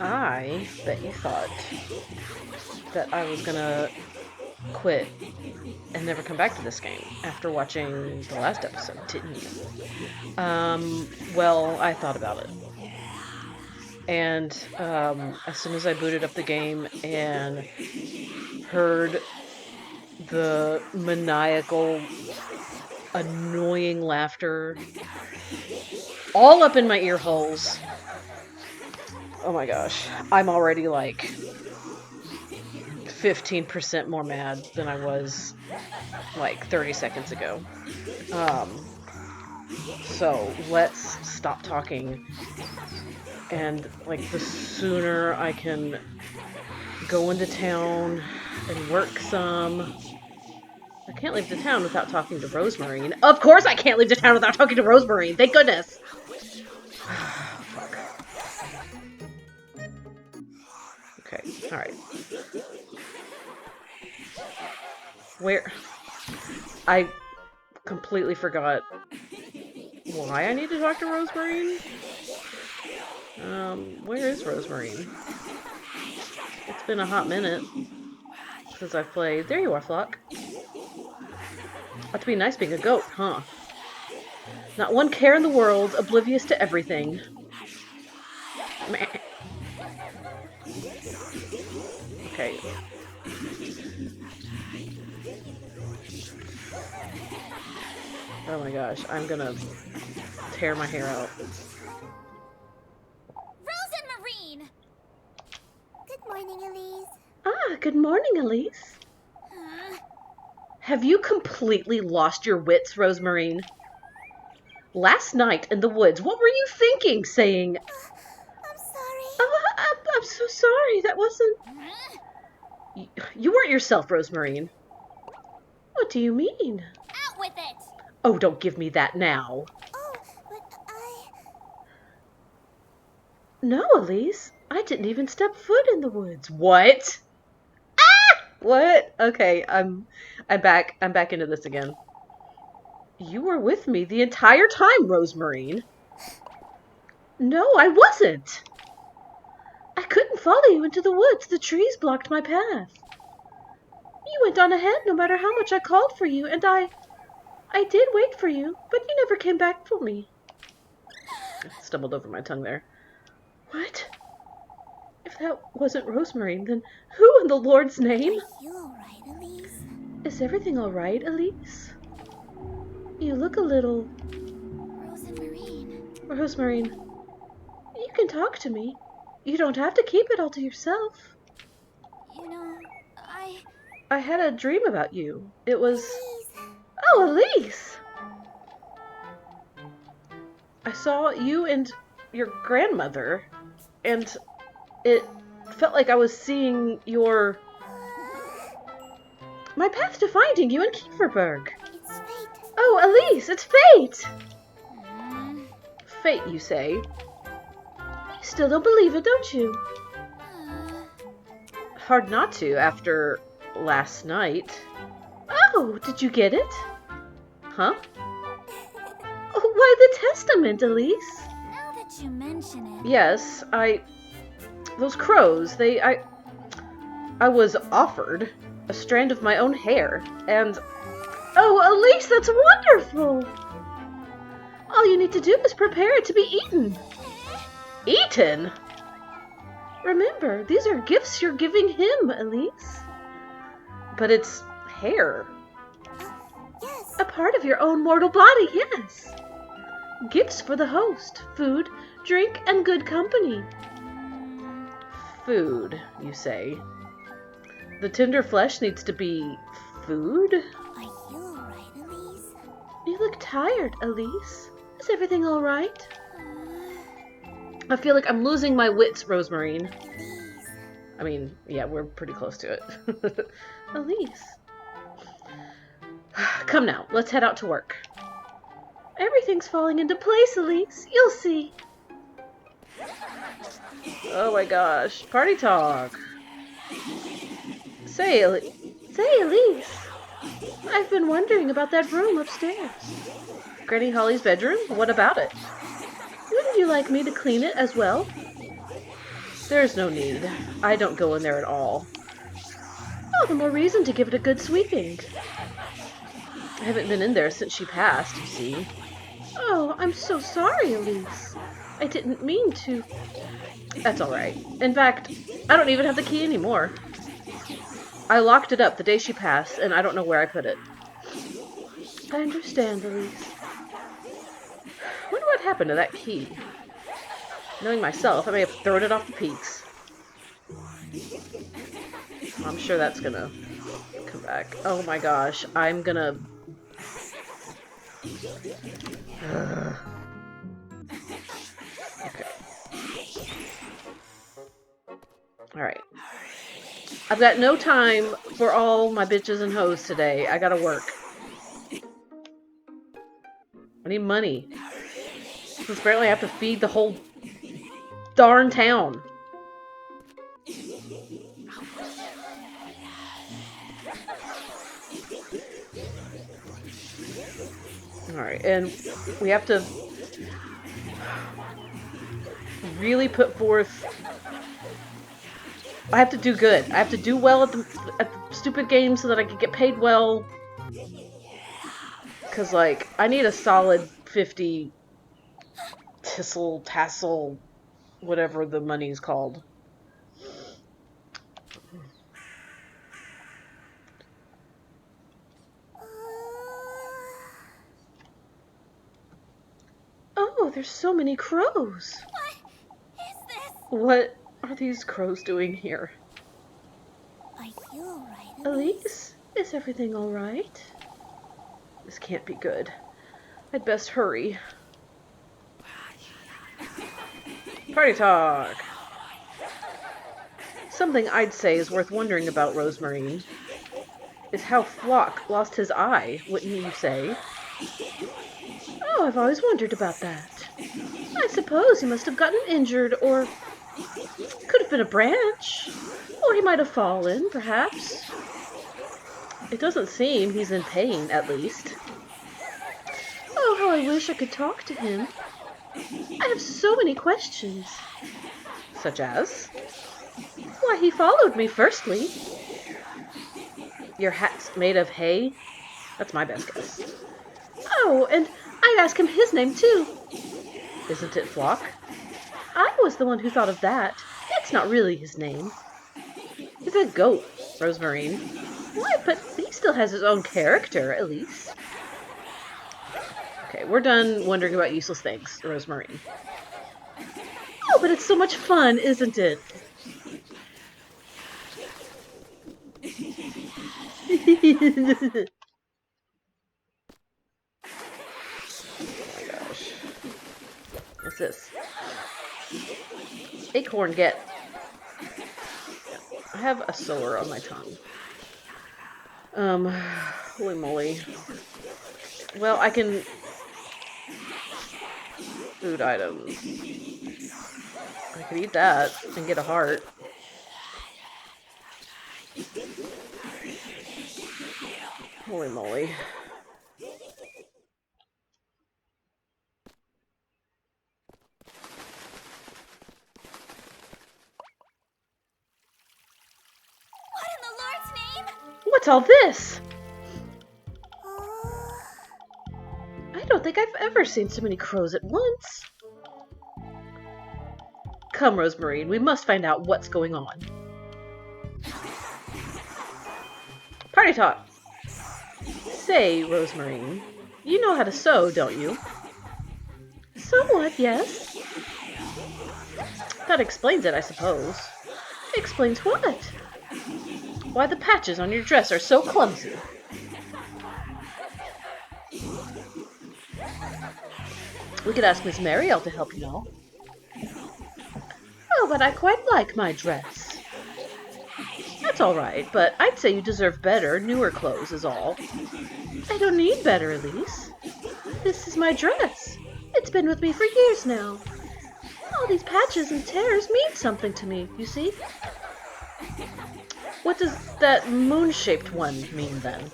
I bet you thought that I was gonna quit and never come back to this game after watching the last episode, didn't you? Well, I thought about it. And as soon as I booted up the game and heard the maniacal, annoying laughter all up in my ear holes, oh my gosh, I'm already like 15% more mad than I was like 30 seconds ago. Um, so let's stop talking. And like the sooner I can go into town and work some. I can't leave the town without talking to Rosemarine. Of course I can't leave the town without talking to Rosemarine. Thank goodness. Fuck. Okay, alright. Where? I completely forgot why I need to talk to Rosemarine. Where is Rosemarine? It's been a hot minute since I've played. There you are, Flock. Ought to be nice being a goat, huh? Not one care in the world, oblivious to everything. Meh. Okay. Oh my gosh, I'm gonna tear my hair out. Rose and Marine! Good morning, Elise. Ah, good morning, Elise. Have you completely lost your wits, Rosemarine? Last night in the woods, what were you thinking, saying... I'm sorry. Oh, I'm so sorry, that wasn't... You weren't yourself, Rosemarine. What do you mean? Out with it! Oh, don't give me that now. Oh, but No, Elise. I didn't even step foot in the woods. What? Ah! What? Okay, I'm back. I'm back into this again. You were with me the entire time, Rosemarine. No, I wasn't. I couldn't follow you into the woods. The trees blocked my path. You went on ahead no matter how much I called for you, and I did wait for you, but you never came back for me. I stumbled over my tongue there. What? If that wasn't Rosemarine, then who in the Lord's name? Are you alright, Elise? Is everything alright, Elise? You look a little... Rose and Marine. Rosemarine, you can talk to me. You don't have to keep it all to yourself. You know, I had a dream about you. It was... Elise! Oh, Elise! I saw you and your grandmother, and it felt like I was seeing your... My path to finding you in Kieferberg. It's fate. Oh, Elise, it's fate! Fate, you say? You still don't believe it, don't you? Hard not to after last night. Oh, did you get it? Huh? Oh, why the testament, Elise? Now that you mention it. Yes, those crows, I was offered a strand of my own hair, and... Oh, Elise, that's wonderful! All you need to do is prepare it to be eaten. Eaten? Remember, these are gifts you're giving him, Elise. But it's hair. Yes. A part of your own mortal body, yes. Gifts for the host. Food, drink, and good company. Food, you say. The tender flesh needs to be food? Are you alright, Elise? You look tired, Elise. Is everything alright? I feel like I'm losing my wits, Rosemarine. Elise. I mean, yeah, we're pretty close to it. Elise. Come now, let's head out to work. Everything's falling into place, Elise. You'll see. Oh my gosh. Party talk. Say, Elise. I've been wondering about that room upstairs. Granny Holly's bedroom? What about it? Wouldn't you like me to clean it as well? There's no need. I don't go in there at all. All the more reason to give it a good sweeping. I haven't been in there since she passed, you see. Oh, I'm so sorry, Elise. I didn't mean to. That's alright. In fact, I don't even have the key anymore. I locked it up the day she passed, and I don't know where I put it. I understand, Elise. I wonder what happened to that key. Knowing myself, I may have thrown it off the peaks. I'm sure that's gonna come back. Oh my gosh, I'm gonna... Okay. Alright. I've got no time for all my bitches and hoes today. I gotta work. I need money. Since apparently I have to feed the whole darn town. Alright, and we have to really put forth... I have to do good. I have to do well at the stupid game so that I can get paid well. Because, like, I need a solid 50 tassel, whatever the money's called. Oh, there's so many crows. What is this? What are these crows doing here? Are you alright, Elise, is everything alright? This can't be good. I'd best hurry. Party talk! Something I'd say is worth wondering about, Rosemary, is how Flock lost his eye, wouldn't you say? Oh, I've always wondered about that. I suppose he must have gotten injured, or could have been a branch. Or he might have fallen, perhaps. It doesn't seem he's in pain, at least. Oh, how I wish I could talk to him. I have so many questions. Such as? Why, he followed me, firstly. Your hat's made of hay? That's my best guess. Oh, and I'd ask him his name, too. Isn't it Flock? I was the one who thought of that. It's not really his name. He's a goat, Rosemary. Why, but he still has his own character, at least. Okay, we're done wondering about useless things, Rosemary. Oh, but it's so much fun, isn't it? Oh my gosh. What's this? Acorn, get. I have a sore on my tongue. Holy moly. Well, I can... Food items. I could eat that and get a heart. Holy moly. What in the Lord's name? What's all this? I don't think I've ever seen so many crows at once. Come, Rosemary, we must find out what's going on. Party talk! Say, Rosemary, you know how to sew, don't you? Somewhat, yes. That explains it, I suppose. Explains what? Why the patches on your dress are so clumsy. We could ask Miss Mariel to help, you know. Oh, but I quite like my dress. That's all right, but I'd say you deserve better, newer clothes is all. I don't need better, Elise. This is my dress. It's been with me for years now. All these patches and tears mean something to me, you see? What does that moon-shaped one mean, then?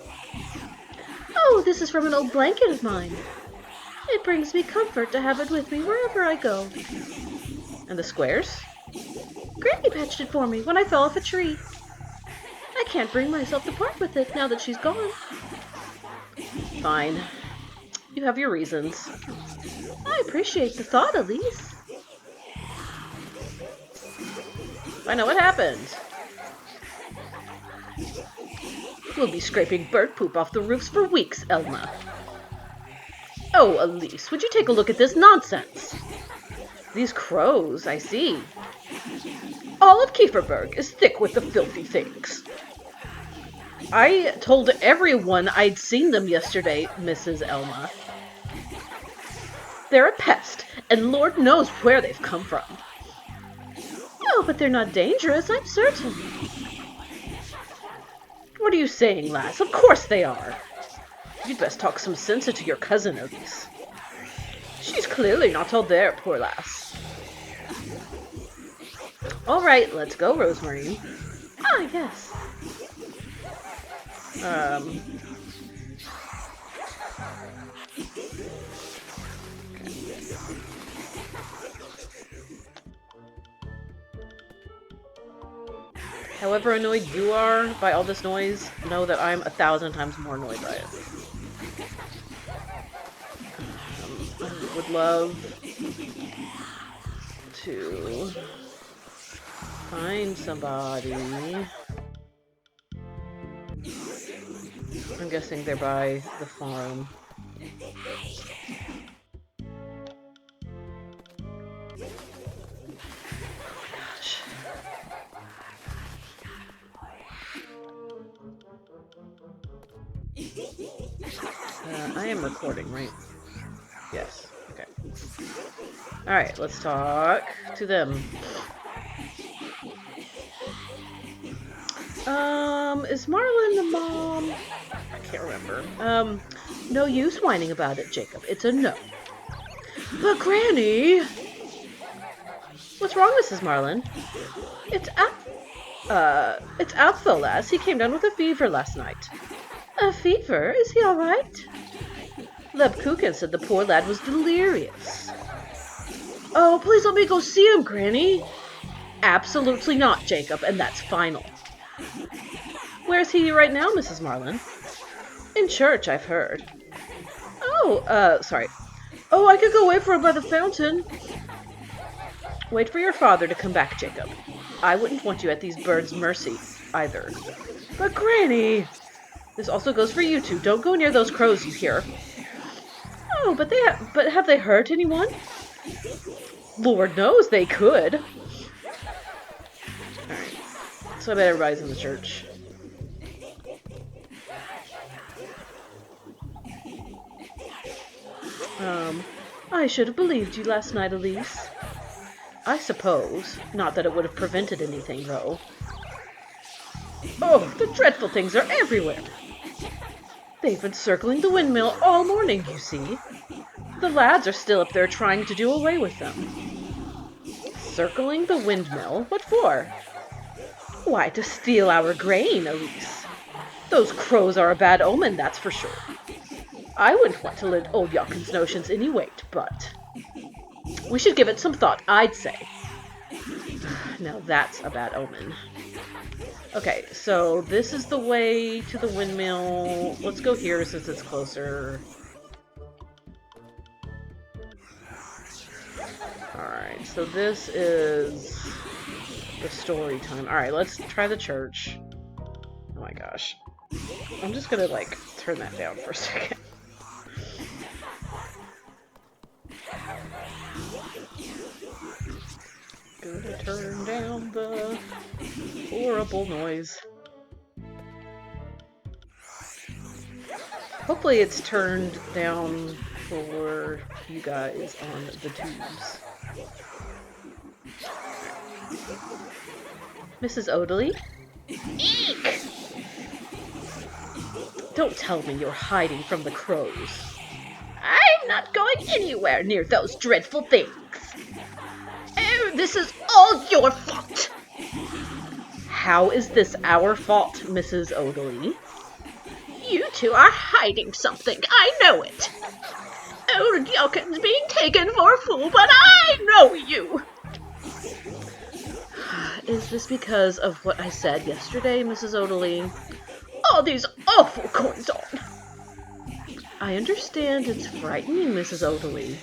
Oh, this is from an old blanket of mine. It brings me comfort to have it with me wherever I go. And the squares? Granny patched it for me when I fell off a tree. I can't bring myself to part with it now that she's gone. Fine. You have your reasons. I appreciate the thought, Elise. I know what happened. We'll be scraping bird poop off the roofs for weeks, Elma. Oh, Elise, would you take a look at this nonsense? These crows, I see. All of Kieferberg is thick with the filthy things. I told everyone I'd seen them yesterday, Mrs. Elma. They're a pest, and Lord knows where they've come from. Oh, but they're not dangerous, I'm certain. What are you saying, lass? Of course they are. You'd best talk some sense into your cousin, Elise. She's clearly not all there, poor lass. All right, let's go, Rosemary. Ah, yes. However annoyed you are by all this noise, know that I'm 1,000 times more annoyed by it. I would love to find somebody. I'm guessing they're by the farm. I am recording, right? Yes. Okay. Alright, let's talk to them. Is Marlin the mom? I can't remember. No use whining about it, Jacob. It's a no. But Granny! What's wrong, Mrs. Marlin? It's Alpha, lass. He came down with a fever last night. A fever? Is he all right? Leb Kukin said the poor lad was delirious. Oh, please let me go see him, Granny. Absolutely not, Jacob, and that's final. Where's he right now, Mrs. Marlin? In church, I've heard. Oh, sorry. Oh, I could go wait for him by the fountain. Wait for your father to come back, Jacob. I wouldn't want you at these birds' mercy, either. But Granny! This also goes for you two. Don't go near those crows, you hear? Oh, but have they hurt anyone? Lord knows they could. Alright. So I bet everybody's in the church. I should have believed you last night, Elise. I suppose. Not that it would have prevented anything, though. Oh, the dreadful things are everywhere. They've been circling the windmill all morning, you see. The lads are still up there trying to do away with them. Circling the windmill? What for? Why, to steal our grain, Elise. Those crows are a bad omen, that's for sure. I wouldn't want to lend old Yawkin's notions any weight, but we should give it some thought, I'd say. Now that's a bad omen. Okay, so this is the way to the windmill. Let's go here since it's closer. Alright, so this is the story time. Alright, let's try the church. Oh my gosh. I'm just gonna, like, turn that down for a second. Gonna turn down the horrible noise. Hopefully it's turned down for you guys on the tubes. Mrs. Odely? Eek! Don't tell me you're hiding from the crows. I'm not going anywhere near those dreadful things. Oh, this is all your fault. How is this our fault, Mrs. Odely? You two are hiding something. I know it. Old Yawkin's being taken for a fool, but I know you. Is this because of what I said yesterday, Mrs. Odalie? All these awful goings on! I understand it's frightening, Mrs. Odalie,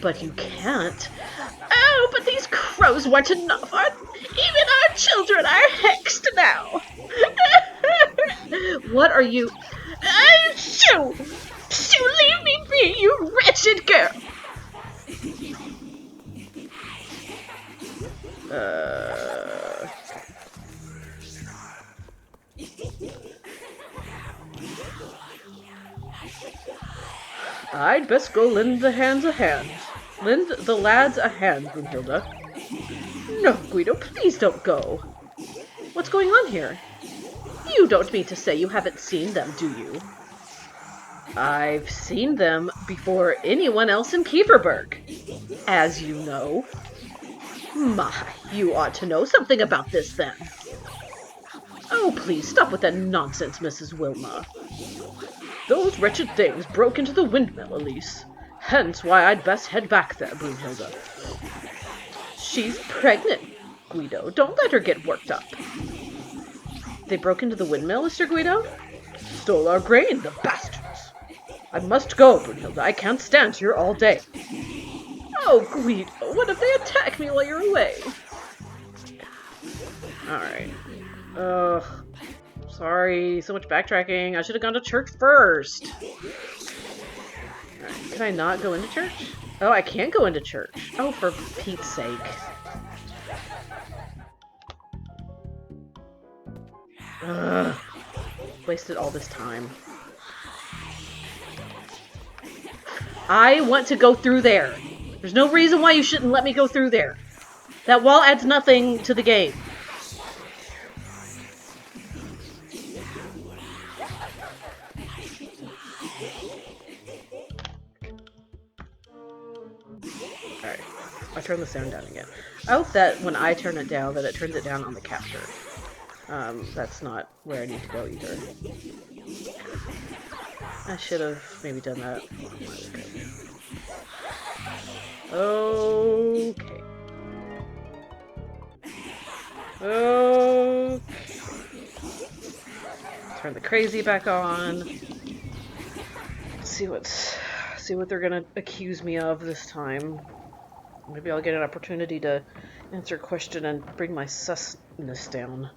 but you can't. Oh, but these crows weren't enough. Even our children are hexed now. What are you... Shoo! Shoo, leave me be, you wretched girl! I'd best go lend the hands a hand. Lend the lads a hand, Brunhilde. No, Guido, please don't go. What's going on here? You don't mean to say you haven't seen them, do you? I've seen them before anyone else in Kieferberg, as you know. My, you ought to know something about this, then. Oh, please, stop with that nonsense, Mrs. Wilma. Those wretched things broke into the windmill, Elise. Hence why I'd best head back there, Brunhilde. She's pregnant, Guido. Don't let her get worked up. They broke into the windmill, Mr. Guido? Stole our grain, the bastards. I must go, Brunhilde. I can't stand here all day. Oh, Guido, what if they attack me while you're away? Alright. Ugh. Sorry, so much backtracking. I should have gone to church first. Alright, can I not go into church? Oh, I can't go into church. Oh, for Pete's sake. Ugh. Wasted all this time. I want to go through there. There's no reason why you shouldn't let me go through there. That wall adds nothing to the game. Alright, I'll turn the sound down again. I hope that when I turn it down, that it turns it down on the capture. That's not where I need to go either. I should have maybe done that. Okay. Okay. Turn the crazy back on. See what they're gonna accuse me of this time. Maybe I'll get an opportunity to answer a question and bring my susness down.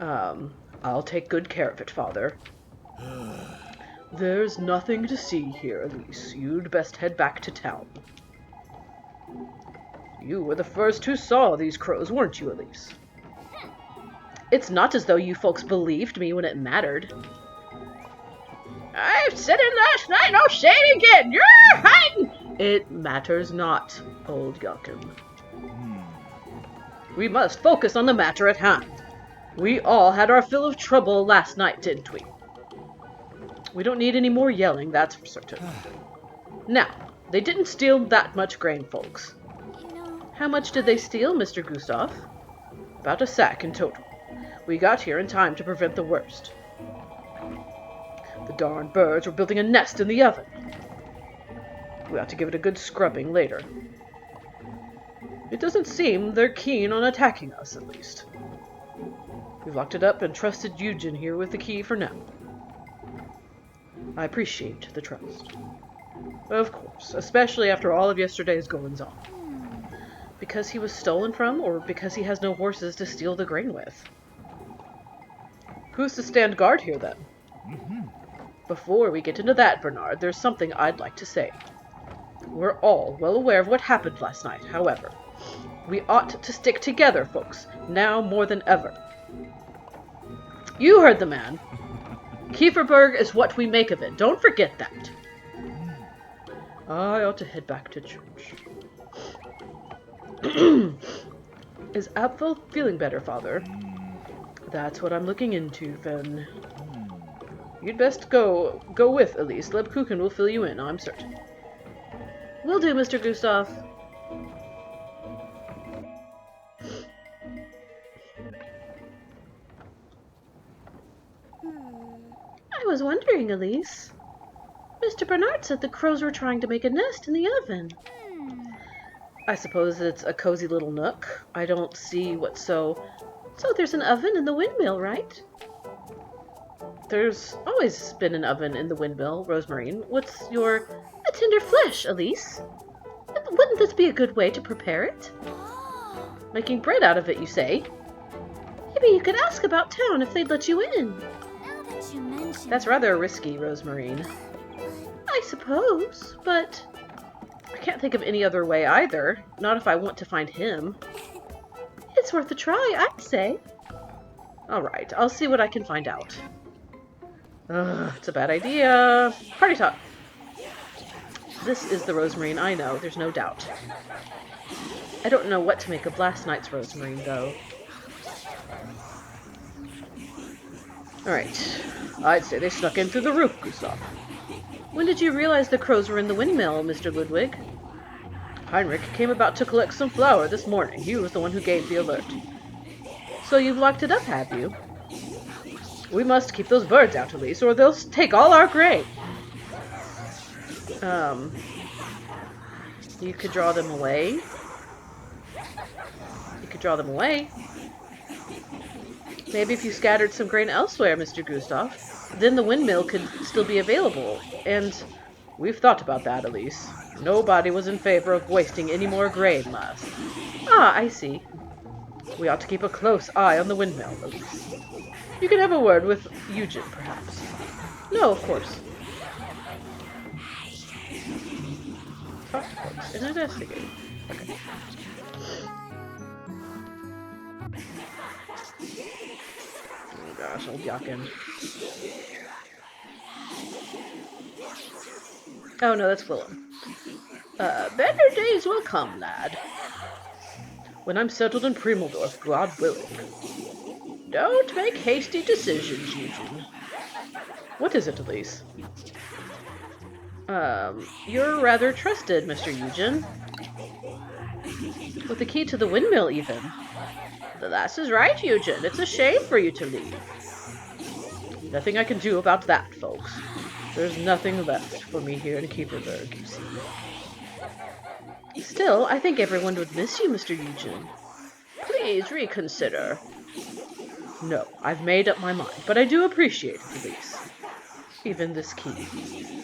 I'll take good care of it, Father. There's nothing to see here, Elise. You'd best head back to town. You were the first who saw these crows, weren't you, Elise? It's not as though you folks believed me when it mattered. I've said it last night, I'll say it again. You're hiding! It matters not, old Joachim. We must focus on the matter at hand. We all had our fill of trouble last night, didn't we? We don't need any more yelling, that's for certain. Now, they didn't steal that much grain, folks. How much did they steal, Mr. Gustav? About a sack in total. We got here in time to prevent the worst. The darn birds were building a nest in the oven. We ought to give it a good scrubbing later. It doesn't seem they're keen on attacking us, at least. We've locked it up and trusted Eugen here with the key for now. I appreciate the trust. Of course, especially after all of yesterday's goings-on. Because he was stolen from, or because he has no horses to steal the grain with? Who's to stand guard here, then? Before we get into that, Bernard, there's something I'd like to say. We're all well aware of what happened last night, however. We ought to stick together, folks, now more than ever. You heard the man. Kieferberg is what we make of it. Don't forget that. I ought to head back to church. Is Apfel feeling better, Father? That's what I'm looking into, then. You'd best go with Elise. Lebkuchen will fill you in, I'm certain. Will do, Mr. Gustav. I was wondering, Elise. Mr. Bernard said the crows were trying to make a nest in the oven. I suppose it's a cozy little nook. I don't see what's so... So there's an oven in the windmill, right? There's always been an oven in the windmill, Rosemarine. What's your... A tender flesh, Elise. Wouldn't this be a good way to prepare it? Oh. Making bread out of it, you say? Maybe you could ask about town if they'd let you in. Now that you mention That's rather risky, Rosemarine. I suppose, but I can't think of any other way either. Not if I want to find him. It's worth a try, I'd say. Alright, I'll see what I can find out. Ugh, it's a bad idea. Party talk. This is the Rosemarine I know, there's no doubt. I don't know what to make of last night's Rosemarine, though. Alright, I'd say they snuck in through the roof, Gustav. When did you realize the crows were in the windmill, Mr. Ludwig? Heinrich came about to collect some flour this morning. He was the one who gave the alert. So you've locked it up, have you? We must keep those birds out, Elise, or they'll take all our grain. You could draw them away. You could draw them away. Maybe if you scattered some grain elsewhere, Mr. Gustav, then the windmill could still be available. And we've thought about that, Elise. Nobody was in favor of wasting any more grain last. Ah, I see. We ought to keep a close eye on the windmill, Elise. You can have a word with Eugen, perhaps. No, of course. Talk to folks and investigate. Okay. Oh gosh, old Yakin. Oh no, that's Willem. Better days will come, lad. When I'm settled in Primeldorf, God willing. Don't make hasty decisions, Eugen. What is it, Elise? You're rather trusted, Mr. Eugen. With the key to the windmill, even. The lass is right, Eugen. It's a shame for you to leave. Nothing I can do about that, folks. There's nothing left for me here in Kieferberg, you see. Still, I think everyone would miss you, Mr. Eugen. Please reconsider. No, I've made up my mind, but I do appreciate it, Elise. Even this key.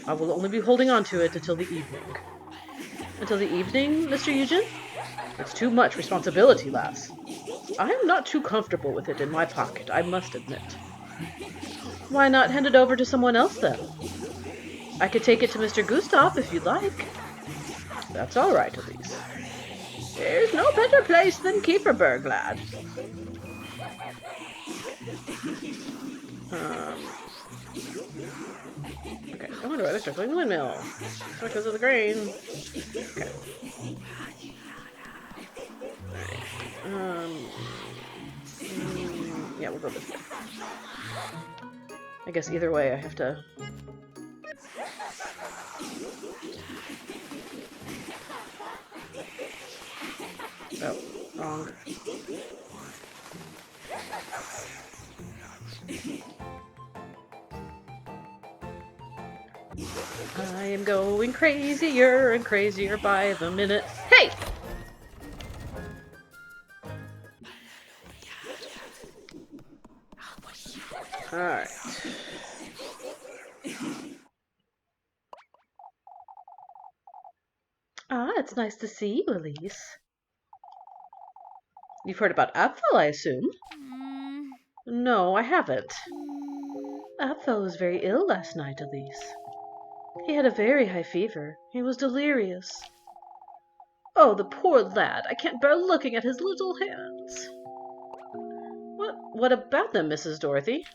I will only be holding on to it until the evening. Until the evening, Mr. Eugen? It's too much responsibility, lass. I am not too comfortable with it in my pocket, I must admit. Why not hand it over to someone else, then? I could take it to Mr. Gustav, if you'd like. That's all right, Elise. There's no better place than Kieferberg, lad. Okay, I wonder why they're circling the windmill. Because of the grain. Okay. Alright. Yeah, we'll go this way. I guess either way I have to... Oh, wrong. I am going crazier and crazier by the minute. Hey! Alright. Ah, it's nice to see you, Elise. You've heard about Apfel, I assume? No, I haven't. Apfel was very ill last night, Elise. He had a very high fever. He was delirious. Oh, the poor lad. I can't bear looking at his little hands. What about them, Mrs. Dorothy?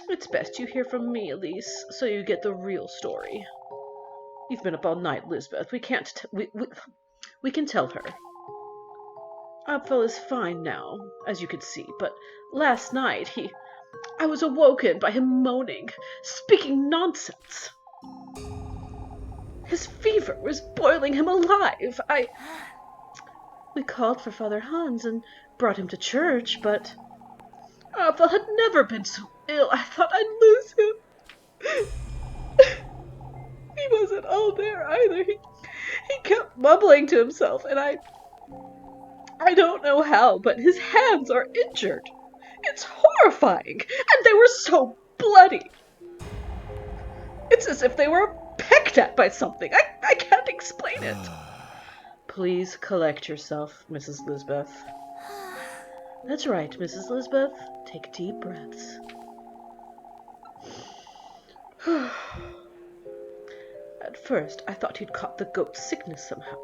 It's best you hear from me, Elise, so you get the real story. You've been up all night, Lisbeth. We can't we can tell her. Apfel is fine now, as you can see, but last night I was awoken by him moaning, speaking nonsense. His fever was boiling him alive. We called for Father Hans and brought him to church, but Apfel had never been so ill. I thought I'd lose him. He wasn't all there either. He kept mumbling to himself, and I don't know how, but his hands are injured. It's horrifying, and they were so bloody. It's as if they were pecked at by something. I can't explain it. Please collect yourself, Mrs. Lisbeth. That's right, Mrs. Lisbeth. Take deep breaths. At first, I thought he'd caught the goat's sickness somehow.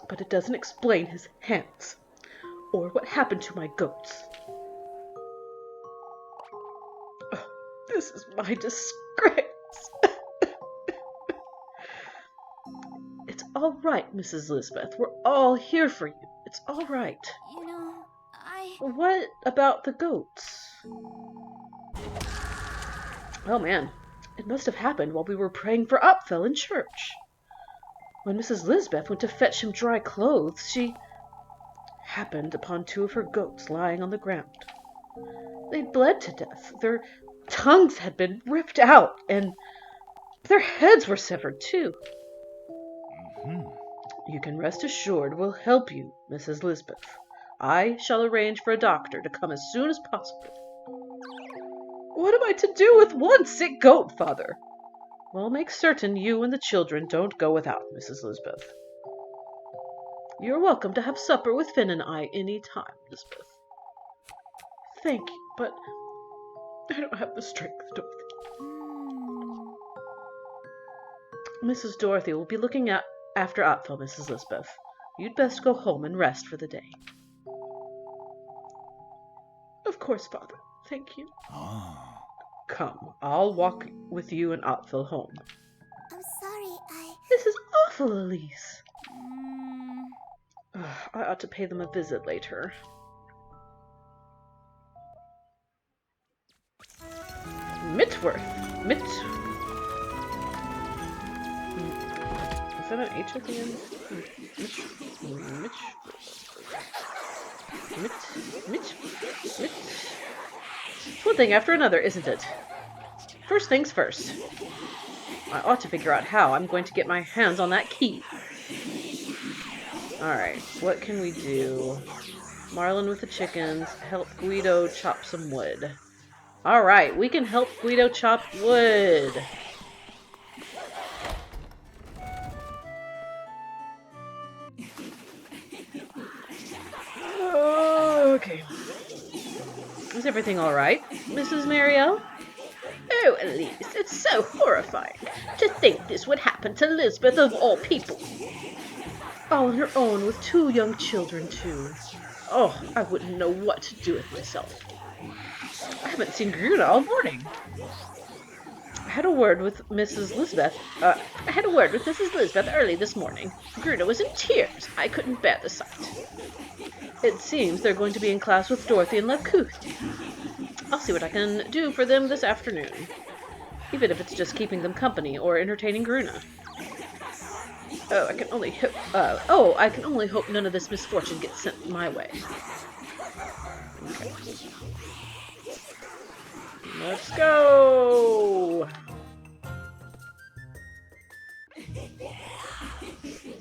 But it doesn't explain his hands, or what happened to my goats. Oh, this is my disgrace. It's all right, Mrs. Lisbeth. We're all here for you. It's all right. You know, What about the goats? Oh man, it must have happened while we were praying for Opfel in church. When Mrs. Lisbeth went to fetch him dry clothes, she happened upon 2 of her goats lying on the ground. They'd bled to death. Their tongues had been ripped out, and their heads were severed too. You can rest assured we'll help you, Mrs. Lisbeth. I shall arrange for a doctor to come as soon as possible. What am I to do with one sick goat, Father? Well, make certain you and the children don't go without, Mrs. Lisbeth. You're welcome to have supper with Finn and I any time, Lisbeth. Thank you, but I don't have the strength, Dorothy. Mrs. Dorothy will be looking after Otfel, Mrs. Lisbeth. You'd best go home and rest for the day. Of course, Father. Thank you. Come, I'll walk with you and Otfel home. I'm sorry, This is awful, Elise. I ought to pay them a visit later. Mitworth. Is that an H at the end? Mitch. It's one thing after another, isn't it? First things first. I ought to figure out how I'm going to get my hands on that key. Alright, what can we do? Marlin with the chickens. Help Guido chop some wood. Alright, we can help Guido chop wood. Okay. Is everything alright, Mrs. Marielle? Oh, Elise, it's so horrifying. To think this would happen to Lisbeth of all people. All on her own with 2 young children, too. Oh, I wouldn't know what to do with myself. I haven't seen Gruna all morning. I had a word with Mrs. Lisbeth early this morning. Gruna was in tears. I couldn't bear the sight. It seems they're going to be in class with Dorothy and Lecouth. I'll see what I can do for them this afternoon. Even if it's just keeping them company or entertaining Gruna. I can only hope none of this misfortune gets sent my way. Okay. Let's go!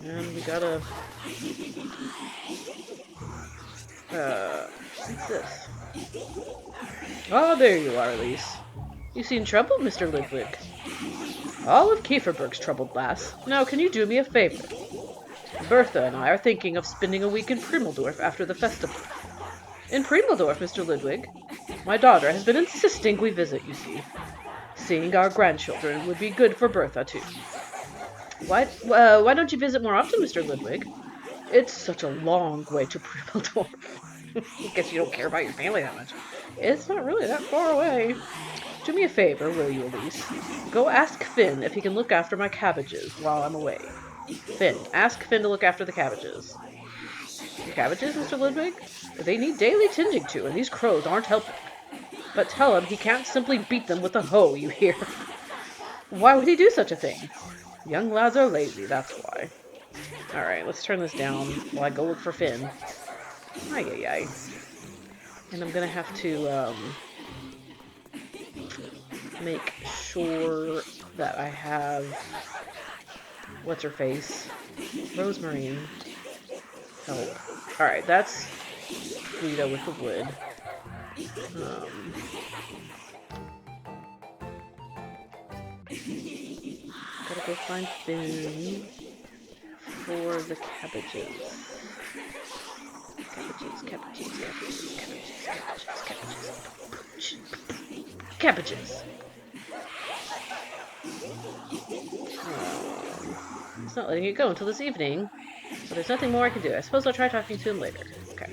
And we gotta... what's this? Oh, there you are, Elise. You seen trouble, Mr. Ludwig? All of Kieferberg's troubled, lass. Now, can you do me a favor? Bertha and I are thinking of spending a week in Primeldorf after the festival. In Primeldorf, Mr. Ludwig? My daughter has been insisting we visit, you see. Seeing our grandchildren would be good for Bertha, too. Why don't you visit more often, Mr. Ludwig? It's such a long way to Primeldorf. Guess you don't care about your family that much. It's not really that far away. Do me a favor, will you, Elise? Go ask Finn if he can look after my cabbages while I'm away. Finn, ask Finn to look after the cabbages. The cabbages, Mr. Ludwig? They need daily tending to, and these crows aren't helping. But tell him he can't simply beat them with a hoe, you hear? Why would he do such a thing? Young lads are lazy, that's why. Alright, let's turn this down while I go look for Finn. Ay. And I'm gonna have to, make sure that I have what's her face? Rosemarine. Help. Alright, that's Guido with the wood. Gotta go find Finn for the cabbages. Cabbages. It's not letting it go until this evening, so there's nothing more I can do. I suppose I'll try talking to him later. Okay.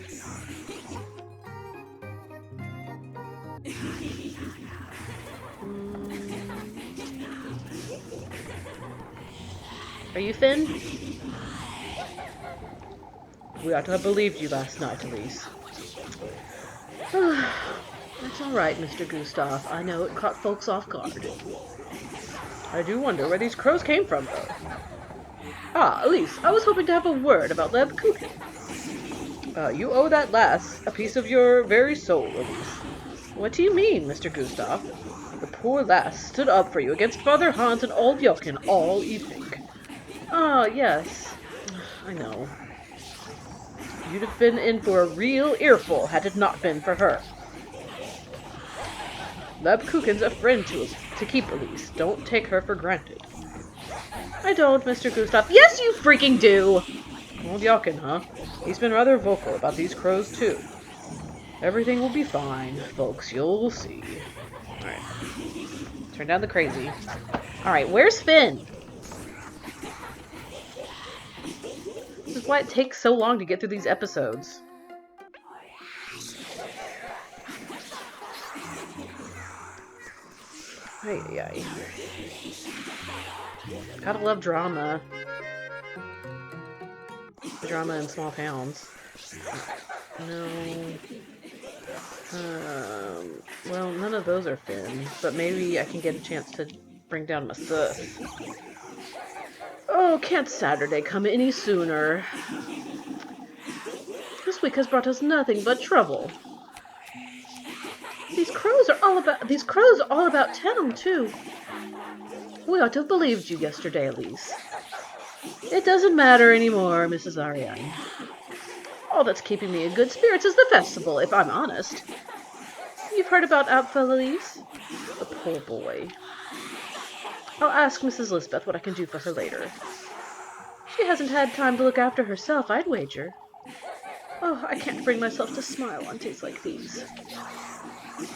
Are you Finn? We ought to have believed you last night, Elise. That's all right, Mr. Gustav. I know it caught folks off guard. I do wonder where these crows came from, though. Ah, Elise, I was hoping to have a word about Leb Kuchen. You owe that lass a piece of your very soul, Elise. What do you mean, Mr. Gustav? The poor lass stood up for you against Father Hans and old Jochen all evening. Ah, yes. I know. You'd have been in for a real earful had it not been for her. Leb Kuchen's a friend to keep, Elise. Don't take her for granted. I don't, Mr. Gustav. Yes, you freaking do! Old Jochen, huh? He's been rather vocal about these crows, too. Everything will be fine, folks. You'll see. Alright. Turn down the crazy. Alright, where's Finn? This is why it takes so long to get through these episodes. Ay. Gotta love drama. Drama in small towns. No. Well, none of those are Finn, but maybe I can get a chance to bring down my sus. Oh, can't Saturday come any sooner? This week has brought us nothing but trouble. These crows all about town, too. We ought to have believed you yesterday, Elise. It doesn't matter anymore, Mrs. Ariane. All that's keeping me in good spirits is the festival, if I'm honest. You've heard about Apfel, Elise? The poor boy. I'll ask Mrs. Lisbeth what I can do for her later. She hasn't had time to look after herself, I'd wager. Oh, I can't bring myself to smile on days like these.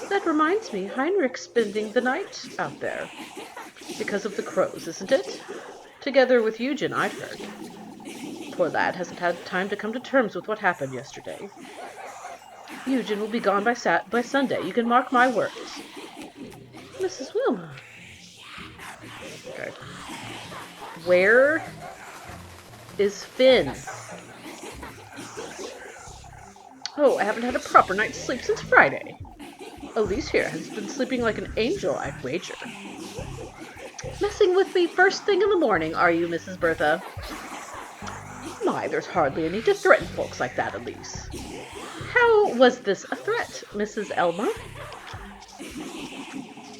That reminds me, Heinrich's spending the night out there. Because of the crows, isn't it? Together with Eugen, I'd heard. Poor lad hasn't had time to come to terms with what happened yesterday. Eugen will be gone by Sunday. You can mark my words. Mrs. Wilma. Okay. Where is Finn? Oh, I haven't had a proper night's sleep since Friday. Elise here has been sleeping like an angel, I'd wager. Messing with me first thing in the morning, are you, Mrs. Bertha? My, there's hardly a need to threaten folks like that, Elise. How was this a threat, Mrs. Elma?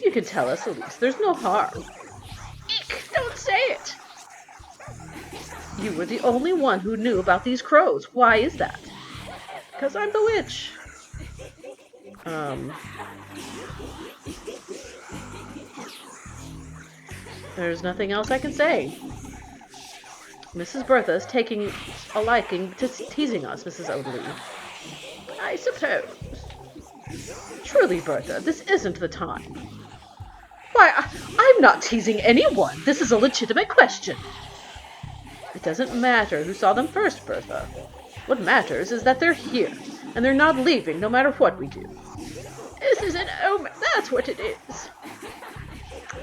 You can tell us, Elise. There's no harm. Eek! Don't say it! You were the only one who knew about these crows. Why is that? Because I'm the witch. There's nothing else I can say. Mrs. Bertha's taking a liking to teasing us, Mrs. Odely. I suppose. Truly, Bertha, this isn't the time. Why, I'm not teasing anyone. This is a legitimate question. It doesn't matter who saw them first, Bertha. What matters is that they're here, and they're not leaving no matter what we do. This is an omen. That's what it is.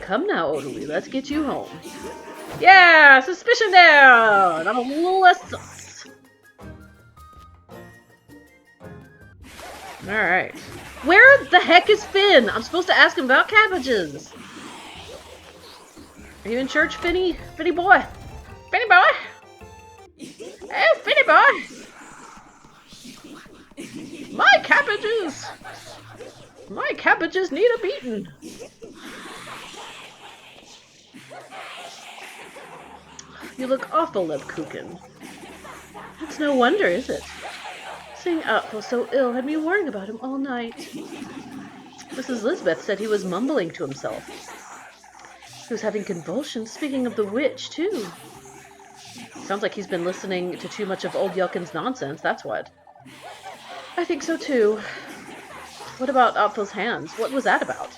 Come now, Odely, let's get you home. Yeah, suspicion down! I'm a little less sus. Alright. Where the heck is Finn? I'm supposed to ask him about cabbages. Are you in church, Finny? Finny boy? Finny boy? Hey, Finny boy! My cabbages! My cabbages need a beating. You look awful, Lebkuchen. It's no wonder, is it? Seeing Apfel so ill had me worrying about him all night. Mrs. Lisbeth said he was mumbling to himself. He was having convulsions, speaking of the witch, too. Sounds like he's been listening to too much of old Yelkin's nonsense, that's what. I think so, too. What about Apfel's hands? What was that about?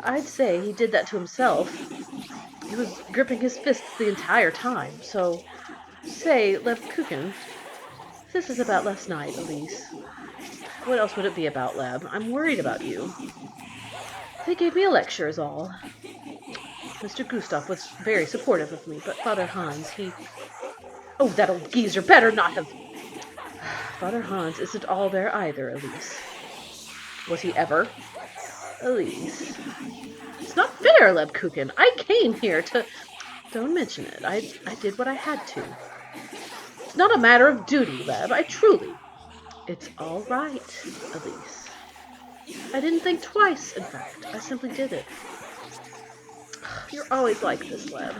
I'd say he did that to himself. He was gripping his fists the entire time, so... Say, Lebkuchen, this is about last night, Elise. What else would it be about, Leb? I'm worried about you. They gave me a lecture, is all. Mr. Gustav was very supportive of me, but Father Hans, he... Oh, that old geezer better not have... Father Hans isn't all there either, Elise. Was he ever? Elise. It's not fair, Lebkuchen. I came here to... Don't mention it. I did what I had to. It's not a matter of duty, Leb. I truly... It's all right, Elise. I didn't think twice, in fact. I simply did it. You're always like this, Leb.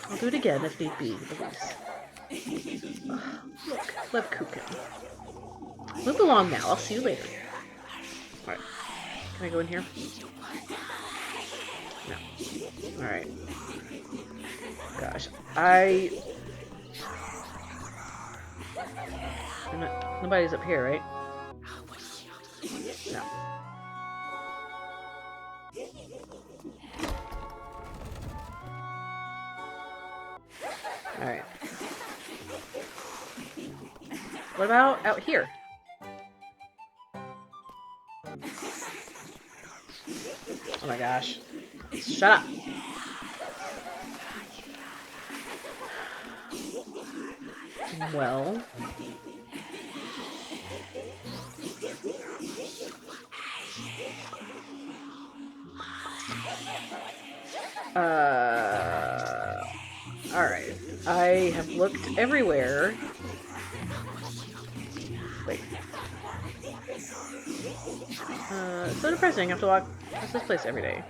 I'll do it again if need be, Elise. Look, Lebkuchen. Move along now. I'll see you later. Alright. Can I go in here? No. Alright. Gosh. Nobody's up here, right? No. Alright. What about out here? Oh my gosh. Shut up. Well... Alright. I have looked everywhere. Wait. It's so depressing. I have to walk past this place every day.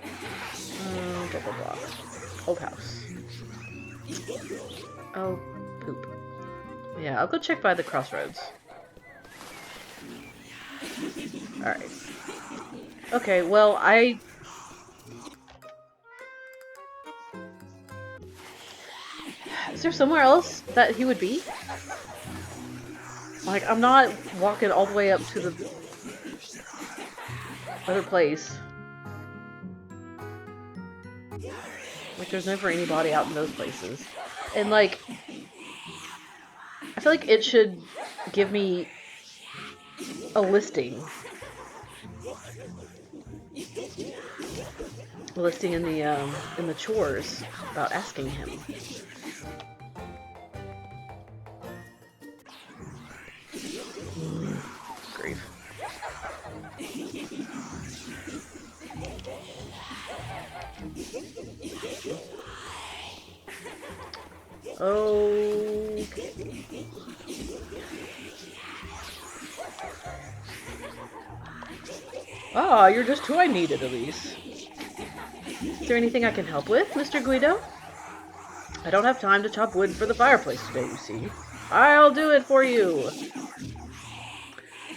Blah, blah, blah. Old house. Oh, poop. Yeah, I'll go check by the crossroads. Alright. Okay, well, Is there somewhere else that he would be? Like, I'm not walking all the way up to the other place. Like, there's never anybody out in those places. And, like, I feel like it should give me a listing. A listing in the chores about asking him. Grief. Okay. Ah, you're just who I needed, Elise. Is there anything I can help with, Mr. Guido? I don't have time to chop wood for the fireplace today, you see. I'll do it for you.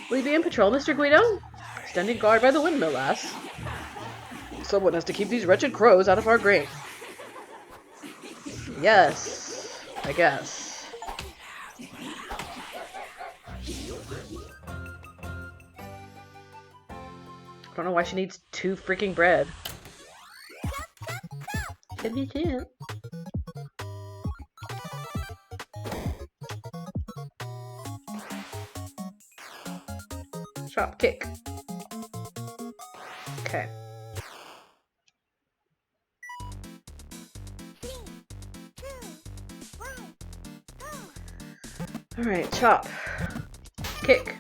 Will you be in patrol, Mr. Guido? Standing guard by the windmill, lass. Someone has to keep these wretched crows out of our grain. Yes, I guess. I don't know why she needs 2 freaking bread. Can be too. Chop, kick. Okay. Alright, chop. Kick.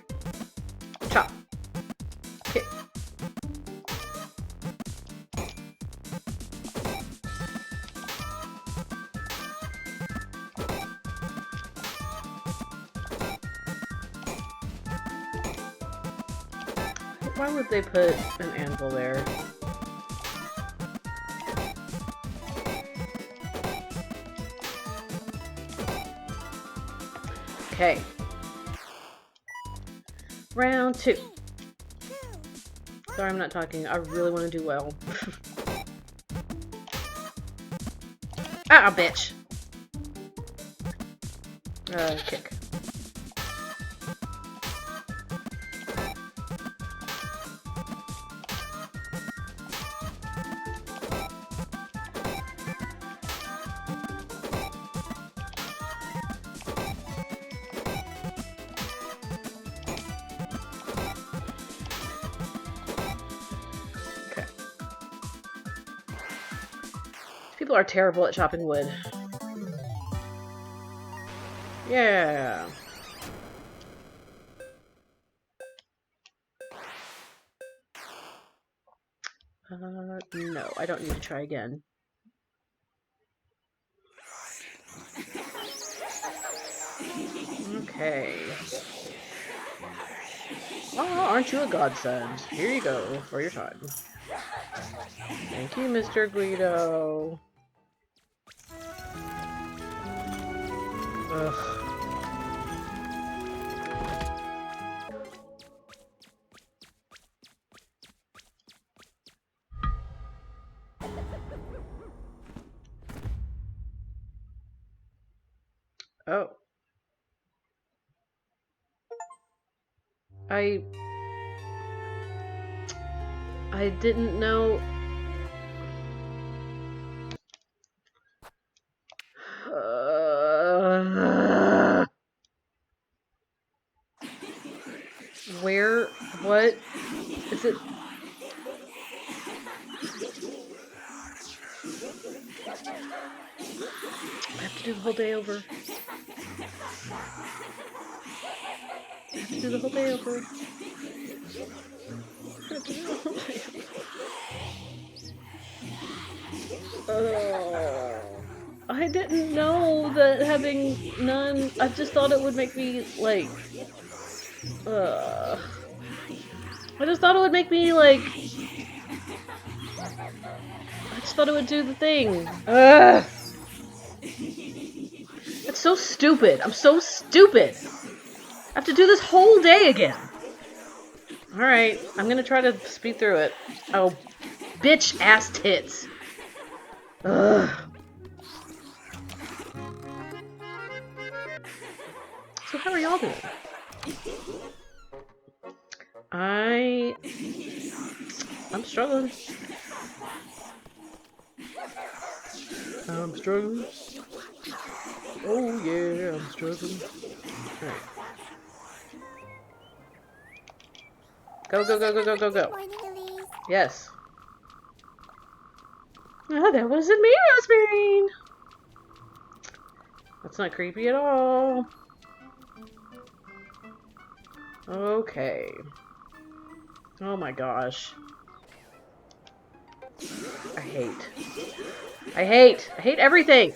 Chop. Kick. Why would they put an anvil there? Okay. Round 2. Sorry, I'm not talking. I really want to do well. Ah, bitch. Kick. Okay. People are terrible at chopping wood. Yeah. No, I don't need to try again. Okay. Oh, aren't you a godsend? Here you go for your time. Thank you, Mr. Guido. Ugh. Oh. I didn't know. Where? What? Is it? I have to do the whole day over. I have to do the whole day over. I didn't know that having none. I just thought it would make me like. I just thought it would make me like. I just thought it would do the thing. It's so stupid. I'm so stupid. I have to do this whole day again. Alright, I'm gonna try to speed through it. Oh, bitch ass tits. Ugh. So how are y'all doing? I'm struggling. I'm struggling. Oh yeah, I'm struggling. Alright. Go, go, go, go, go, go, go. Yes. Oh, that wasn't me, Rosemary. That's not creepy at all. Okay. Oh my gosh. I hate everything.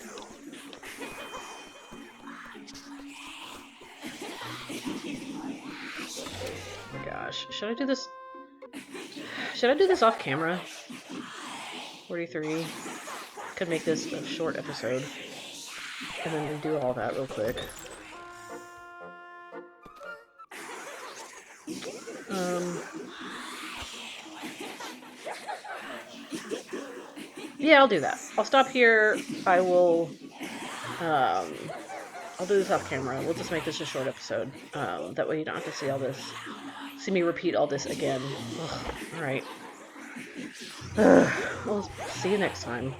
Oh my gosh. Should I do this? Should I do this off camera? 43. Could make this a short episode. And then do all that real quick. Yeah, I'll do that. I'll stop here. I will, I'll do this off camera. We'll just make this a short episode. That way you don't have to see all this. See me repeat all this again. Alright. We'll see you next time.